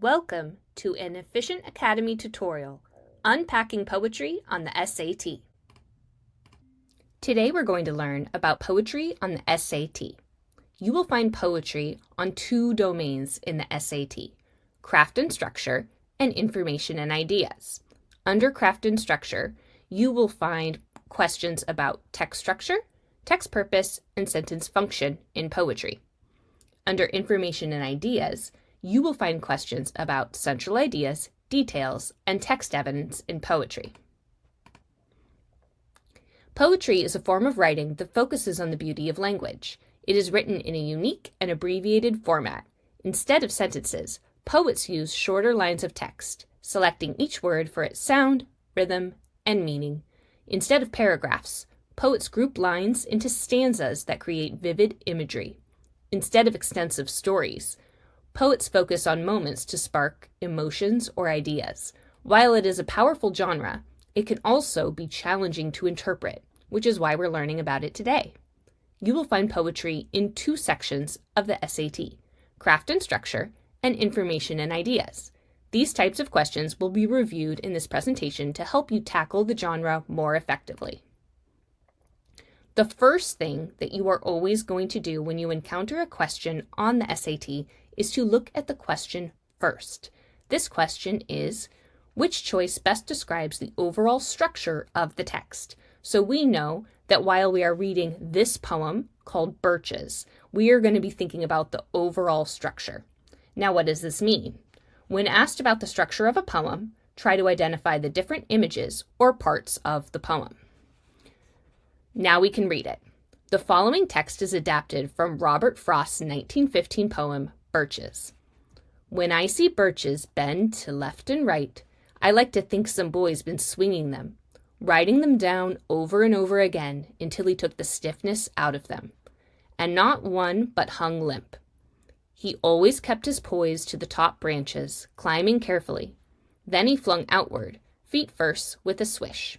Welcome to an Afficient Academy tutorial, Unpacking Poetry on the SAT. Today we're going to learn about poetry on the SAT. You will find poetry on two domains in the SAT, craft and structure and information and ideas. Under craft and structure, you will find questions about text structure, text purpose, and sentence function in poetry. Under information and ideas, you will find questions about central ideas, details, and text evidence in poetry. Poetry is a form of writing that focuses on the beauty of language. It is written in a unique and abbreviated format. Instead of sentences, poets use shorter lines of text, selecting each word for its sound, rhythm, and meaning. Instead of paragraphs, poets group lines into stanzas that create vivid imagery. Instead of extensive stories, poets focus on moments to spark emotions or ideas. While it is a powerful genre, it can also be challenging to interpret, which is why we're learning about it today. You will find poetry in two sections of the SAT, craft and structure, and information and ideas. These types of questions will be reviewed in this presentation to help you tackle the genre more effectively. The first thing that you are always going to do when you encounter a question on the SAT is to look at the question first. This question is, which choice best describes the overall structure of the text? So we know that while we are reading this poem called Birches, we are going to be thinking about the overall structure. Now, what does this mean? When asked about the structure of a poem, try to identify the different images or parts of the poem. Now we can read it. The following text is adapted from Robert Frost's 1915 poem, Birches. When I see birches bend to left and right, I like to think some boy's been swinging them, riding them down over and over again until he took the stiffness out of them, and not one but hung limp. He always kept his poise to the top branches, climbing carefully. Then he flung outward, feet first, with a swish,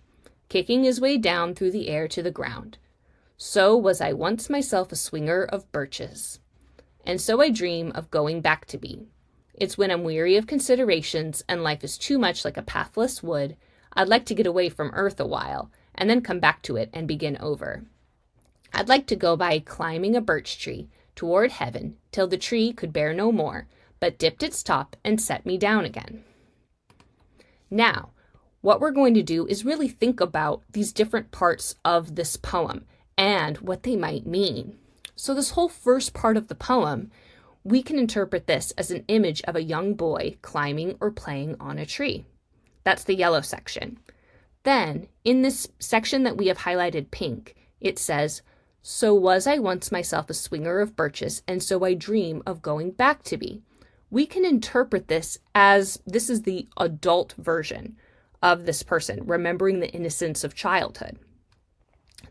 kicking his way down through the air to the ground. So was I once myself a swinger of birches. And so I dream of going back to be. It's when I'm weary of considerations and life is too much like a pathless wood, I'd like to get away from earth a while and then come back to it and begin over. I'd like to go by climbing a birch tree toward heaven till the tree could bear no more, but dipped its top and set me down again. Now, what we're going to do is really think about these different parts of this poem and what they might mean. So this whole first part of the poem, we can interpret this as an image of a young boy climbing or playing on a tree. That's the yellow section. Then, in this section that we have highlighted pink, it says, so was I once myself a swinger of birches, and so I dream of going back to be. We can interpret this as this is the adult version of this person, remembering the innocence of childhood.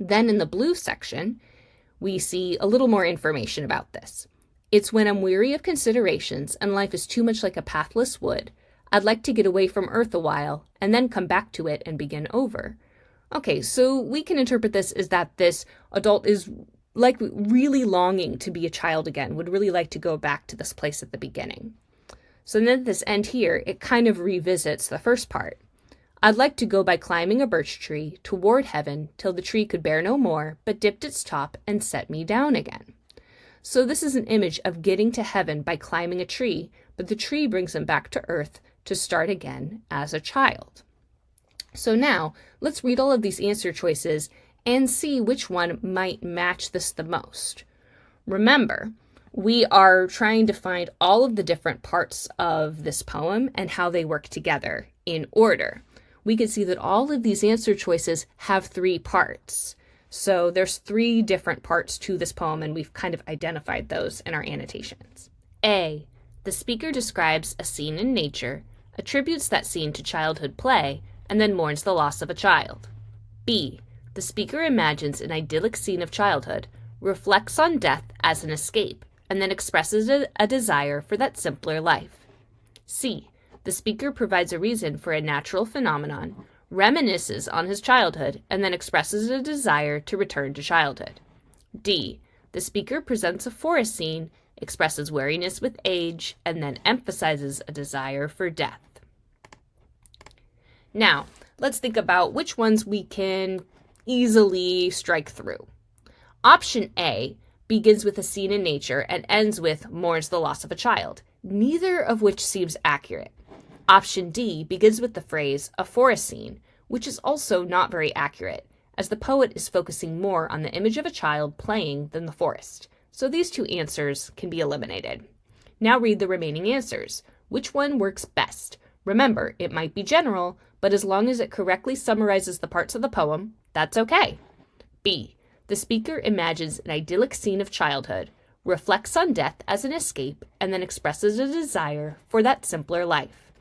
Then in the blue section, we see a little more information about this. It's when I'm weary of considerations and life is too much like a pathless wood, I'd like to get away from earth a while and then come back to it and begin over. Okay, so we can interpret this as that this adult is like really longing to be a child again, would really like to go back to this place at the beginning. So then at this end here, it kind of revisits the first part. I'd like to go by climbing a birch tree toward heaven till the tree could bear no more, but dipped its top and set me down again. So this is an image of getting to heaven by climbing a tree, but the tree brings him back to earth to start again as a child. So now, let's read all of these answer choices and see which one might match this the most. Remember, we are trying to find all of the different parts of this poem and how they work together in order. We can see that all of these answer choices have three parts. So there's three different parts to this poem, and we've kind of identified those in our annotations. A, the speaker describes a scene in nature, attributes that scene to childhood play, and then mourns the loss of a child. B, the speaker imagines an idyllic scene of childhood, reflects on death as an escape, and then expresses a desire for that simpler life. C, the speaker provides a reason for a natural phenomenon, reminisces on his childhood, and then expresses a desire to return to childhood. D, the speaker presents a forest scene expresses weariness with age, and then emphasizes a desire for death. Now, let's think about which ones we can easily strike through. Option A begins with a scene in nature and ends with mourns the loss of a child, neither of which seems accurate. Option D begins with the phrase a forest scene, which is also not very accurate, as the poet is focusing more on the image of a child playing than the forest. So these two answers can be eliminated. Now read the remaining answers. Which one works best? Remember, it might be general, but as long as it correctly summarizes the parts of the poem, that's okay. B. The speaker imagines an idyllic scene of childhood, reflects on death as an escape, and then expresses a desire for that simpler life.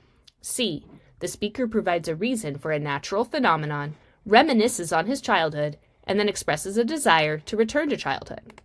C. The speaker provides a reason for a natural phenomenon, reminisces on his childhood, and then expresses a desire to return to childhood.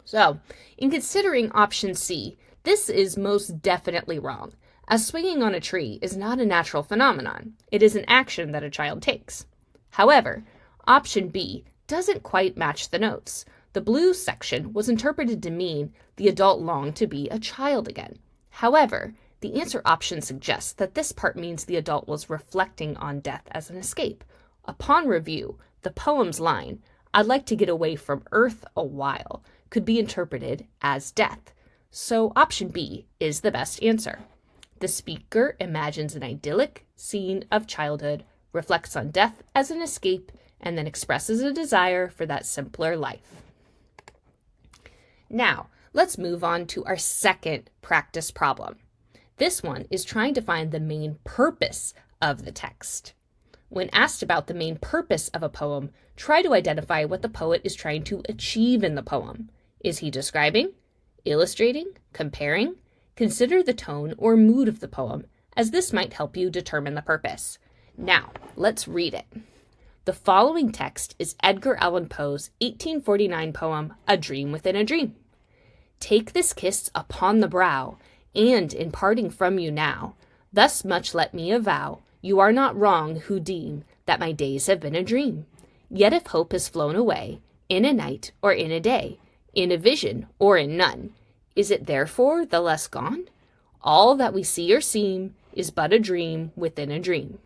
So, in considering option C, this is most definitely wrong, as swinging on a tree is not a natural phenomenon. It is an action that a child takes. However, option B doesn't quite match the notes. The blue section was interpreted to mean the adult longed to be a child again. However, the answer option suggests that this part means the adult was reflecting on death as an escape. Upon review, the poem's line, "I'd like to get away from Earth a while," could be interpreted as death. So option B is the best answer. The speaker imagines an idyllic scene of childhood, reflects on death as an escape, and then expresses a desire for that simpler life. Now, let's move on to our second practice problem. This one is trying to find the main purpose of the text. When asked about the main purpose of a poem, try to identify what the poet is trying to achieve in the poem. Is he describing, illustrating, comparing? Consider the tone or mood of the poem, as this might help you determine the purpose. Now, let's read it. The following text is Edgar Allan Poe's 1849 poem, A Dream Within a Dream. Take this kiss upon the brow, and in parting from you now, thus much let me avow, you are not wrong who deem that my days have been a dream. Yet if hope has flown away, in a night or in a day, in a vision or in none, is it therefore the less gone? All that we see or seem is but a dream within a dream.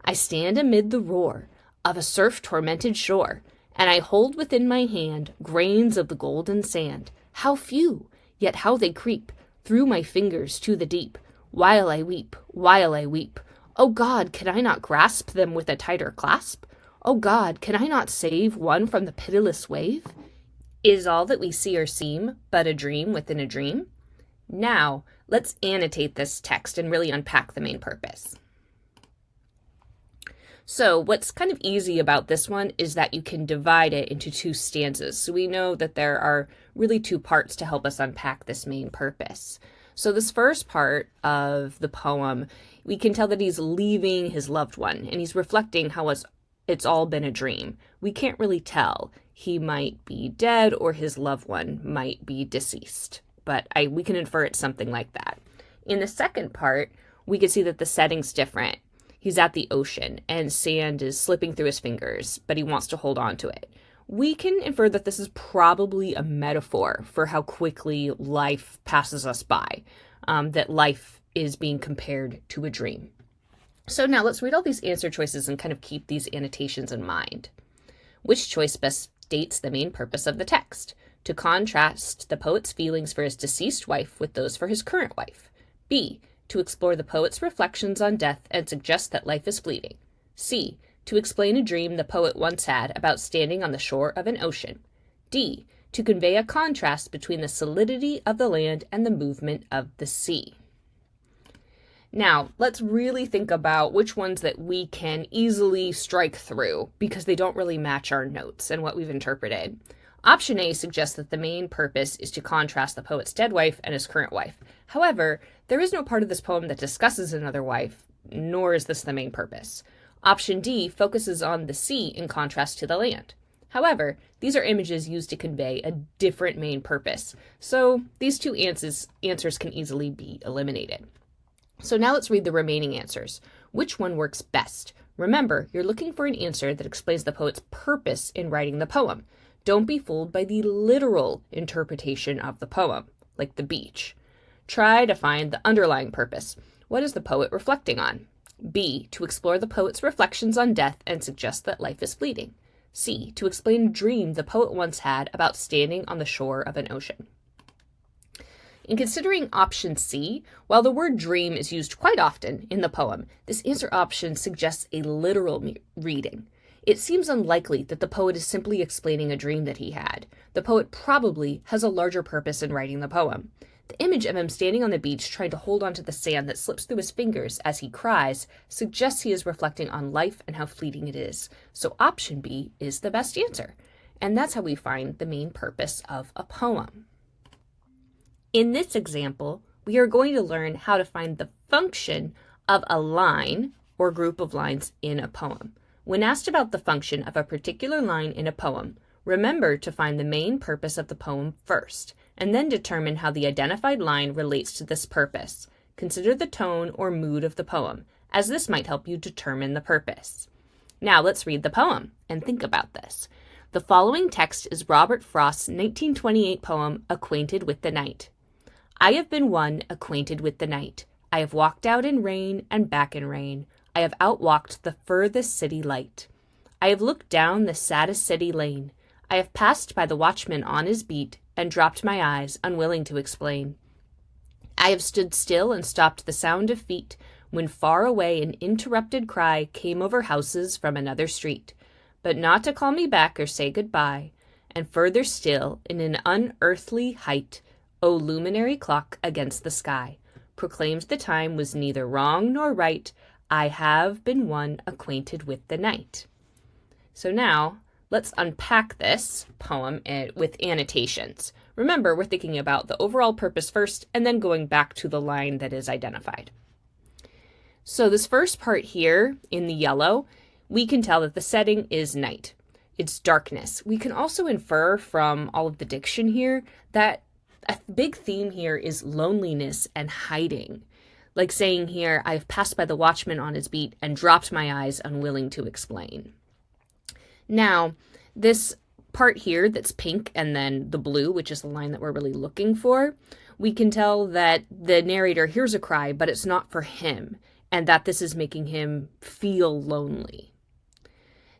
I stand amid the roar of a surf-tormented shore, and I hold within my hand grains of the golden sand. How few, yet how they creep through my fingers to the deep, while I weep, while I weep. O God, can I not grasp them with a tighter clasp? O God, can I not save one from the pitiless wave? Is all that we see or seem but a dream within a dream? Now, let's annotate this text and really unpack the main purpose. So what's kind of easy about this one is that you can divide it into two stanzas. So we know that there are really two parts to help us unpack this main purpose. So this first part of the poem, we can tell that he's leaving his loved one, and he's reflecting how it's all been a dream. We can't really tell. He might be dead or his loved one might be deceased, but we can infer it's something like that. In the second part, we can see that the setting's different. He's at the ocean and sand is slipping through his fingers, but he wants to hold on to it. We can infer that this is probably a metaphor for how quickly life passes us by, that life is being compared to a dream. So now let's read all these answer choices and kind of keep these annotations in mind. Which choice best states the main purpose of the text? To contrast the poet's feelings for his deceased wife with those for his current wife. B. To explore the poet's reflections on death and suggest that life is fleeting. C. To explain a dream the poet once had about standing on the shore of an ocean. D. To convey a contrast between the solidity of the land and the movement of the sea. Now, let's really think about which ones that we can easily strike through because they don't really match our notes and what we've interpreted. Option A suggests that the main purpose is to contrast the poet's dead wife and his current wife. However, there is no part of this poem that discusses another wife, nor is this the main purpose. Option D focuses on the sea in contrast to the land. However, these are images used to convey a different main purpose, so these two answers can easily be eliminated. So now let's read the remaining answers. Which one works best? Remember, you're looking for an answer that explains the poet's purpose in writing the poem. Don't be fooled by the literal interpretation of the poem. like the beach. Try to find the underlying purpose. What is the poet reflecting on? B, to explore the poet's reflections on death and suggest that life is fleeting. C, to explain a dream the poet once had about standing on the shore of an ocean. In considering option C, while the word dream is used quite often in the poem, this answer option suggests a literal reading. It seems unlikely that the poet is simply explaining a dream that he had. The poet probably has a larger purpose in writing the poem. The image of him standing on the beach trying to hold onto the sand that slips through his fingers as he cries suggests he is reflecting on life and how fleeting it is. So option B is the best answer. And that's how we find the main purpose of a poem. In this example, we are going to learn how to find the function of a line or group of lines in a poem. When asked about the function of a particular line in a poem, remember to find the main purpose of the poem first, and then determine how the identified line relates to this purpose. Consider the tone or mood of the poem, as this might help you determine the purpose. Now let's read the poem and think about this. The following text is Robert Frost's 1928 poem, Acquainted with the Night. I have been one acquainted with the night. I have walked out in rain and back in rain. I have outwalked the furthest city light. I have looked down the saddest city lane. I have passed by the watchman on his beat and dropped my eyes, unwilling to explain. I have stood still and stopped the sound of feet when far away an interrupted cry came over houses from another street, but not to call me back or say goodbye. And further still, in an unearthly height, O luminary clock against the sky, proclaimed the time was neither wrong nor right. I have been one acquainted with the night. So now, let's unpack this poem with annotations. Remember, we're thinking about the overall purpose first and then going back to the line that is identified. So this first part here in the yellow, we can tell that the setting is night. It's darkness. We can also infer from all of the diction here that a big theme here is loneliness and hiding. Like saying here, I've passed by the watchman on his beat and dropped my eyes, unwilling to explain. Now, this part here that's pink and then the blue, which is the line that we're really looking for, we can tell that the narrator hears a cry, but it's not for him, and that this is making him feel lonely.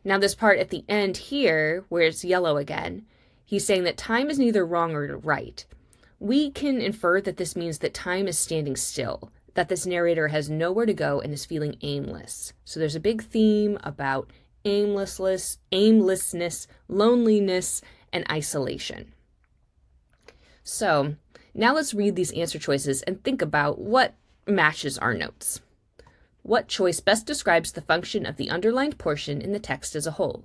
Now, this part at the end here, where it's yellow again, he's saying that time is neither wrong or right. We can infer that this means that time is standing still, that this narrator has nowhere to go and is feeling aimless. So there's a big theme about aimlessness, loneliness, and isolation. So now let's read these answer choices and think about what matches our notes. What choice best describes the function of the underlined portion in the text as a whole?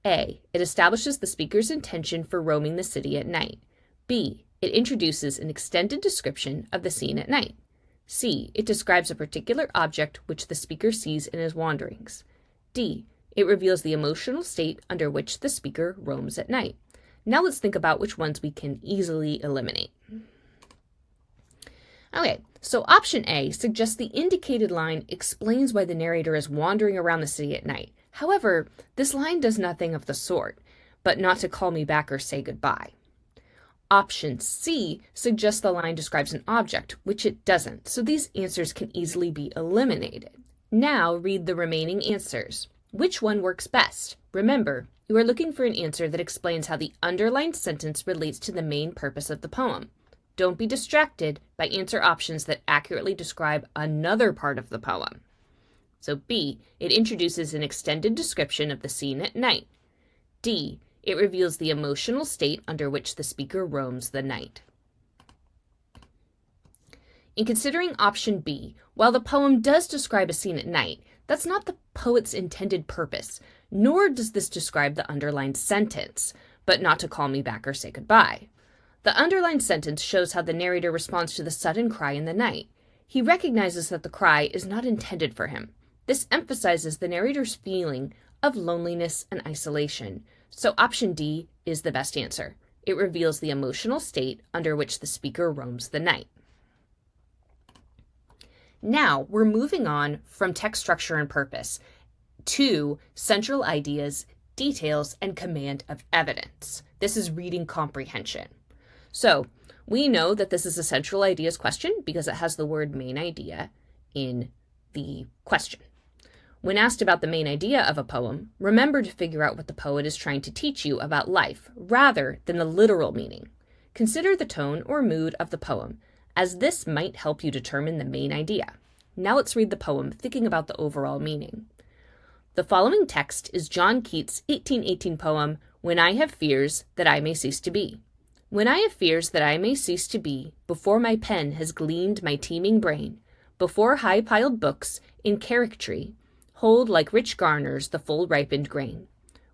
A, it establishes the speaker's intention for roaming the city at night. B, it introduces an extended description of the scene at night. C, it describes a particular object which the speaker sees in his wanderings. D, it reveals the emotional state under which the speaker roams at night. Now let's think about which ones we can easily eliminate. Okay, so option A suggests the indicated line explains why the narrator is wandering around the city at night. However, this line does nothing of the sort, but not to call me back or say goodbye. Option C suggests the line describes an object, which it doesn't, so these answers can easily be eliminated. Now read the remaining answers. Which one works best? Remember, you are looking for an answer that explains how the underlined sentence relates to the main purpose of the poem. Don't be distracted by answer options that accurately describe another part of the poem. So B, it introduces an extended description of the scene at night. D, it reveals the emotional state under which the speaker roams the night. In considering option B, while the poem does describe a scene at night, that's not the poet's intended purpose, nor does this describe the underlined sentence, but not to call me back or say goodbye. The underlined sentence shows how the narrator responds to the sudden cry in the night. He recognizes that the cry is not intended for him. This emphasizes the narrator's feeling of loneliness and isolation. So option D is the best answer. It reveals the emotional state under which the speaker roams the night. Now we're moving on from text structure and purpose to central ideas, details, and command of evidence. This is reading comprehension. So We know that this is a central ideas question because it has the word main idea in the question. When asked about the main idea of a poem, remember to figure out what the poet is trying to teach you about life rather than the literal meaning. Consider the tone or mood of the poem, as this might help you determine the main idea. Now let's read the poem, thinking about the overall meaning. The following text is John Keats' 1818 poem, When I Have Fears That I May Cease to Be. When I have fears that I may cease to be, before my pen has gleaned my teeming brain, before high-piled books in carrick-tree hold like rich garners the full-ripened grain,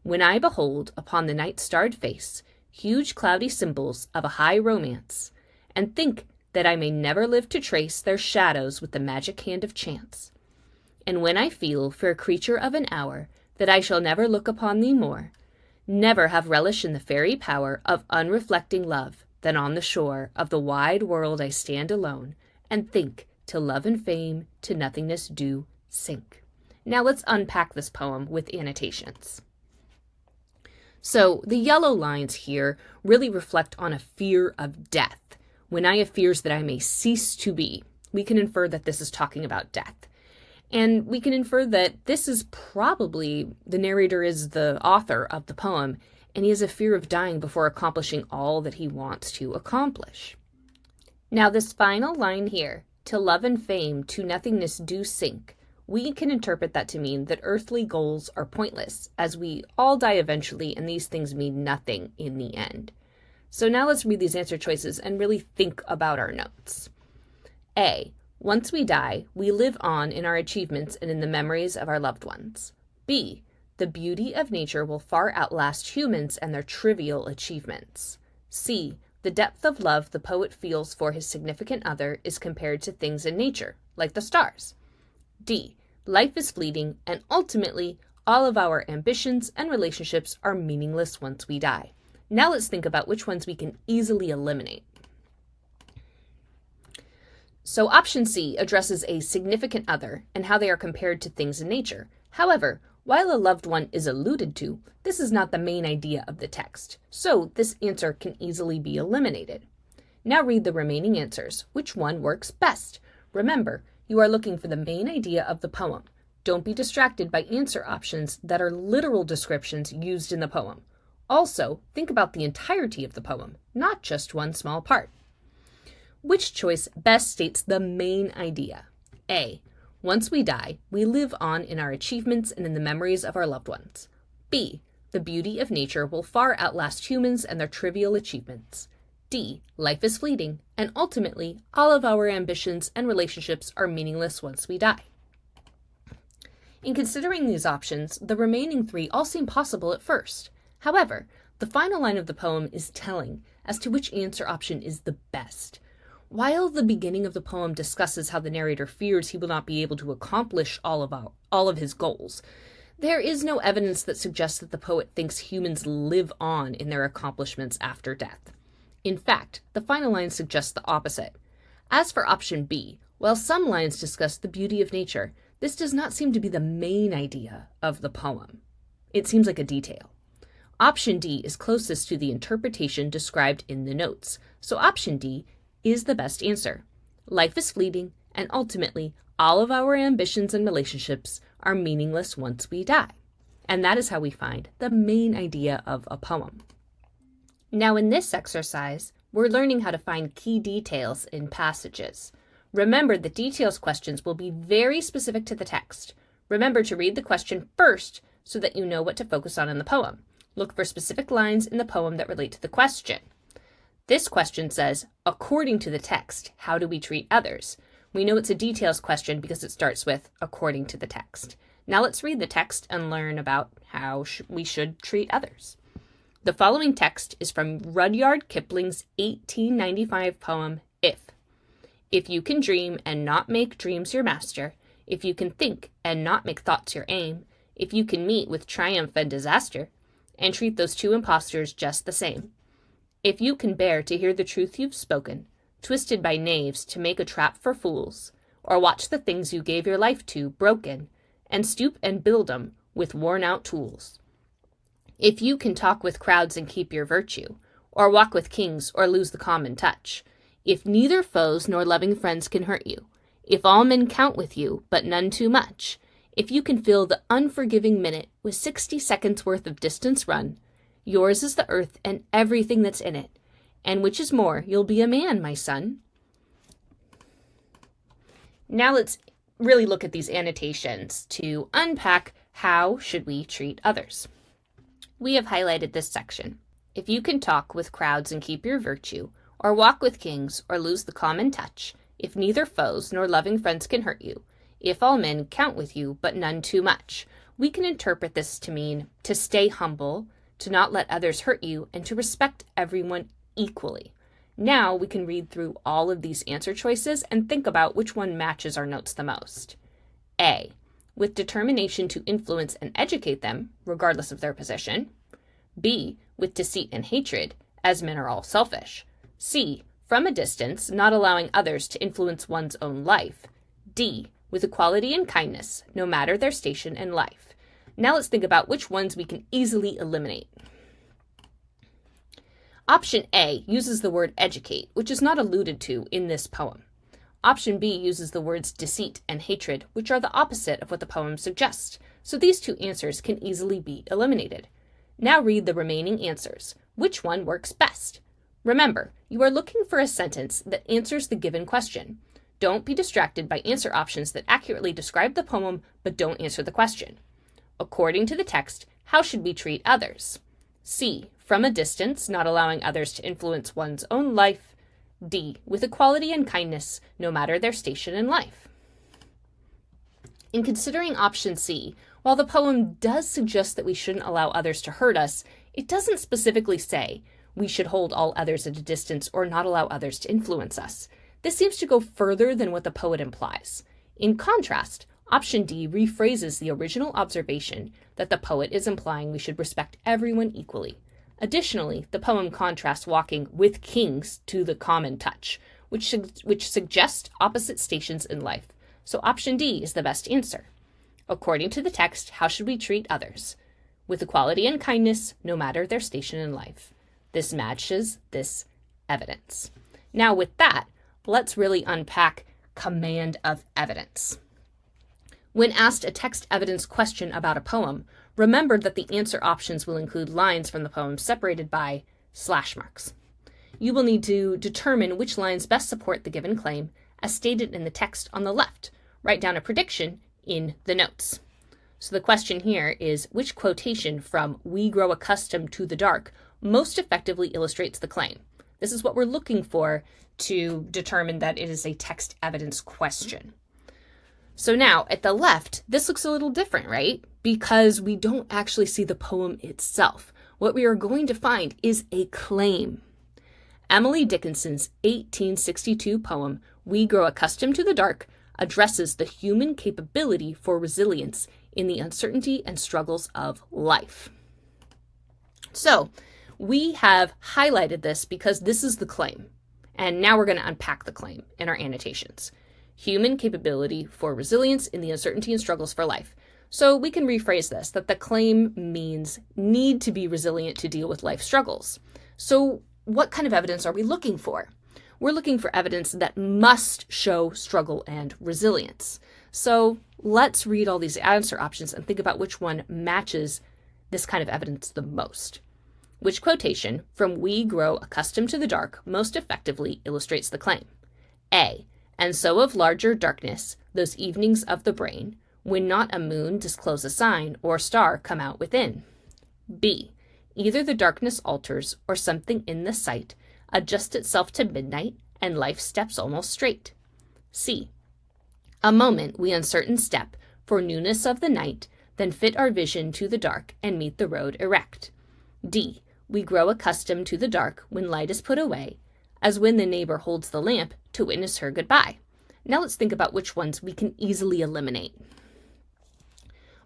when I behold upon the night-starred face huge cloudy symbols of a high romance, and think that I may never live to trace their shadows with the magic hand of chance, and when I feel, fair creature of an hour, that I shall never look upon thee more, never have relish in the fairy power of unreflecting love, then on the shore of the wide world I stand alone, and think till love and fame to nothingness do sink. Now let's unpack this poem with annotations. So the yellow lines here really reflect on a fear of death. When I have fears that I may cease to be, we can infer that this is talking about death. And we can infer that this is probably, the narrator is the author of the poem, and he has a fear of dying before accomplishing all that he wants to accomplish. Now this final line here, till love and fame to nothingness do sink, we can interpret that to mean that earthly goals are pointless, as we all die eventually and these things mean nothing in the end. So now let's read these answer choices and really think about our notes. A. Once we die, we live on in our achievements and in the memories of our loved ones. B. The beauty of nature will far outlast humans and their trivial achievements. C. The depth of love the poet feels for his significant other is compared to things in nature, like the stars. D. Life is fleeting, and ultimately, all of our ambitions and relationships are meaningless once we die. Now let's think about which ones we can easily eliminate. So option C addresses a significant other and how they are compared to things in nature. However, while a loved one is alluded to, this is not the main idea of the text, so this answer can easily be eliminated. Now read the remaining answers. Which one works best? Remember, you are looking for the main idea of the poem. Don't be distracted by answer options that are literal descriptions used in the poem. Also, think about the entirety of the poem, not just one small part. Which choice best states the main idea? A. Once we die, we live on in our achievements and in the memories of our loved ones. B. The beauty of nature will far outlast humans and their trivial achievements. D. Life is fleeting, and ultimately, all of our ambitions and relationships are meaningless once we die. In considering these options, the remaining three all seem possible at first. However, the final line of the poem is telling as to which answer option is the best. While the beginning of the poem discusses how the narrator fears he will not be able to accomplish all of his goals, there is no evidence that suggests that the poet thinks humans live on in their accomplishments after death. In fact, the final line suggests the opposite. As for option B, while some lines discuss the beauty of nature, this does not seem to be the main idea of the poem. It seems like a detail. Option D is closest to the interpretation described in the notes, so option D is the best answer. Life is fleeting, and ultimately, all of our ambitions and relationships are meaningless once we die. And that is how we find the main idea of a poem. Now in this exercise, we're learning how to find key details in passages. Remember that details questions will be very specific to the text. Remember to read the question first so that you know what to focus on in the poem. Look for specific lines in the poem that relate to the question. This question says, according to the text, how do we treat others? We know it's a details question because it starts with, according to the text. Now let's read the text and learn about how we should treat others. The following text is from Rudyard Kipling's 1895 poem, If. If you can dream and not make dreams your master, if you can think and not make thoughts your aim, if you can meet with triumph and disaster, and treat those two impostors just the same, if you can bear to hear the truth you've spoken, twisted by knaves to make a trap for fools, or watch the things you gave your life to broken, and stoop and build 'em with worn-out tools. If you can talk with crowds and keep your virtue, or walk with kings, or lose the common touch. If neither foes nor loving friends can hurt you, if all men count with you, but none too much, if you can fill the unforgiving minute with 60 seconds worth of distance run, yours is the earth and everything that's in it, and which is more, you'll be a man, my son. Now let's really look at these annotations to unpack how should we treat others. We have highlighted this section. If you can talk with crowds and keep your virtue, or walk with kings, or lose the common touch, if neither foes nor loving friends can hurt you, if all men count with you, but none too much, we can interpret this to mean to stay humble, to not let others hurt you, and to respect everyone equally. Now we can read through all of these answer choices and think about which one matches our notes the most. A, with determination to influence and educate them, regardless of their position. B, with deceit and hatred, as men are all selfish. C, from a distance, not allowing others to influence one's own life. D, with equality and kindness, no matter their station in life. Now let's think about which ones we can easily eliminate. Option A uses the word educate, which is not alluded to in this poem. Option B uses the words deceit and hatred, which are the opposite of what the poem suggests, so these two answers can easily be eliminated. Now read the remaining answers. Which one works best? Remember, you are looking for a sentence that answers the given question. Don't be distracted by answer options that accurately describe the poem but don't answer the question. According to the text, how should we treat others? C, from a distance, not allowing others to influence one's own life. D, with equality and kindness, no matter their station in life. In considering option C, while the poem does suggest that we shouldn't allow others to hurt us, it doesn't specifically say we should hold all others at a distance or not allow others to influence us. This seems to go further than what the poet implies. In contrast, option D rephrases the original observation that the poet is implying we should respect everyone equally. Additionally, the poem contrasts walking with kings to the common touch, which suggests opposite stations in life. So option D is the best answer. According to the text, how should we treat others? With equality and kindness, no matter their station in life. This matches this evidence. Now with that, let's really unpack command of evidence. When asked a text evidence question about a poem, remember that the answer options will include lines from the poem separated by slash marks. You will need to determine which lines best support the given claim, as stated in the text on the left. Write down a prediction in the notes. So the question here is, which quotation from "We grow accustomed to the dark" most effectively illustrates the claim? This is what we're looking for to determine that it is a text evidence question. So now, at the left, this looks a little different, right? Because we don't actually see the poem itself. What we are going to find is a claim. Emily Dickinson's 1862 poem, "We Grow Accustomed to the Dark," addresses the human capability for resilience in the uncertainty and struggles of life. So, we have highlighted this because this is the claim. And now we're going to unpack the claim in our annotations. Human capability for resilience in the uncertainty and struggles for life. So we can rephrase this, that the claim means need to be resilient to deal with life struggles. So what kind of evidence are we looking for? We're looking for evidence that must show struggle and resilience. So let's read all these answer options and think about which one matches this kind of evidence the most. Which quotation from "We Grow Accustomed to the Dark" most effectively illustrates the claim? A, and so of larger darkness, those evenings of the brain, when not a moon disclose a sign or star come out within. B, either the darkness alters or something in the sight adjusts itself to midnight and life steps almost straight. C, a moment we uncertain step for newness of the night, then fit our vision to the dark and meet the road erect. D, we grow accustomed to the dark when light is put away, as when the neighbor holds the lamp to witness her goodbye. Now let's think about which ones we can easily eliminate.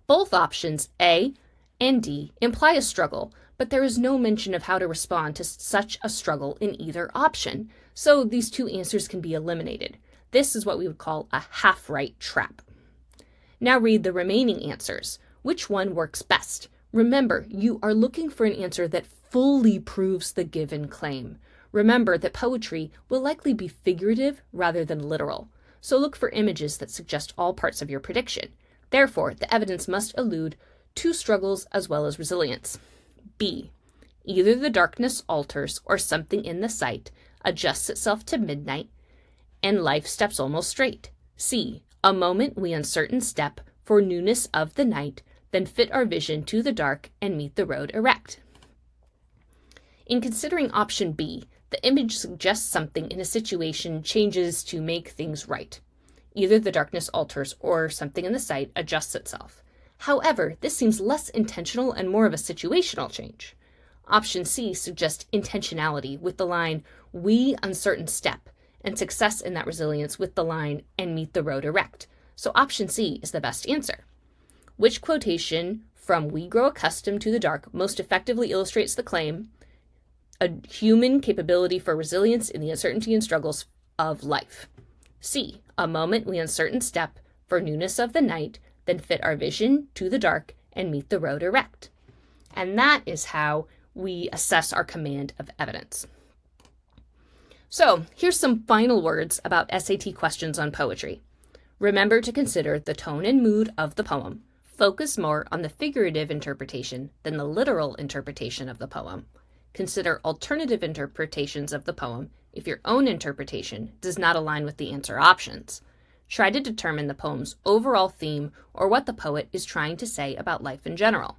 Both options, A and D, imply a struggle, but there is no mention of how to respond to such a struggle in either option, so these two answers can be eliminated. This is what we would call a half-right trap. Now read the remaining answers. Which one works best? Remember, you are looking for an answer that fully proves the given claim. Remember that poetry will likely be figurative rather than literal, so look for images that suggest all parts of your prediction. Therefore, the evidence must allude to struggles as well as resilience. B. Either the darkness alters or something in the sight adjusts itself to midnight and life steps almost straight. C. A moment we uncertain step for newness of the night, then fit our vision to the dark and meet the road erect. In considering option B, the image suggests something in a situation changes to make things right. Either the darkness alters or something in the sight adjusts itself. However, this seems less intentional and more of a situational change. Option C suggests intentionality with the line, we uncertain step, and success in that resilience with the line, and meet the road erect. So option C is the best answer. Which quotation from We Grow Accustomed to the Dark most effectively illustrates the claim, a human capability for resilience in the uncertainty and struggles of life? C. A moment we uncertain step for newness of the night, then fit our vision to the dark and meet the road erect. And that is how we assess our command of evidence. So here's some final words about SAT questions on poetry. Remember to consider the tone and mood of the poem. Focus more on the figurative interpretation than the literal interpretation of the poem. Consider alternative interpretations of the poem if your own interpretation does not align with the answer options. Try to determine the poem's overall theme or what the poet is trying to say about life in general.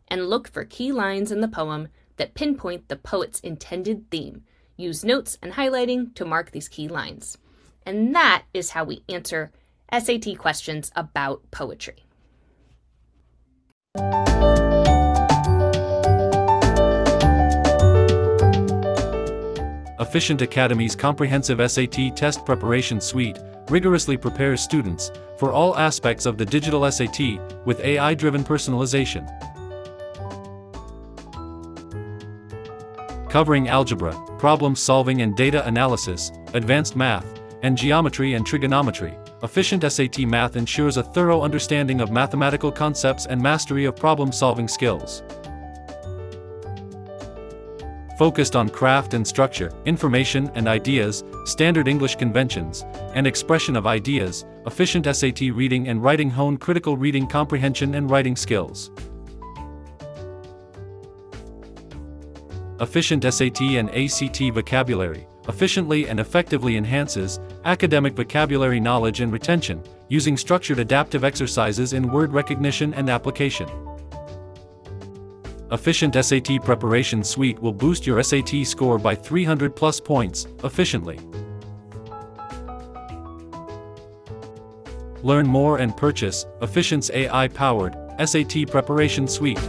And look for key lines in the poem that pinpoint the poet's intended theme. Use notes and highlighting to mark these key lines. And that is how we answer SAT questions about poetry. Afficient Academy's comprehensive SAT test preparation suite rigorously prepares students for all aspects of the digital SAT with AI-driven personalization. Covering algebra, problem solving and data analysis, advanced math, and geometry and trigonometry, Afficient SAT Math ensures a thorough understanding of mathematical concepts and mastery of problem-solving skills. Focused on craft and structure, information and ideas, standard English conventions, and expression of ideas, Afficient SAT reading and writing hone critical reading comprehension and writing skills. Afficient SAT and ACT vocabulary efficiently and effectively enhances academic vocabulary knowledge and retention, using structured adaptive exercises in word recognition and application. Afficient SAT Preparation Suite will boost your SAT score by 300+ points, efficiently. Learn more and purchase Afficient's AI-powered SAT Preparation Suite.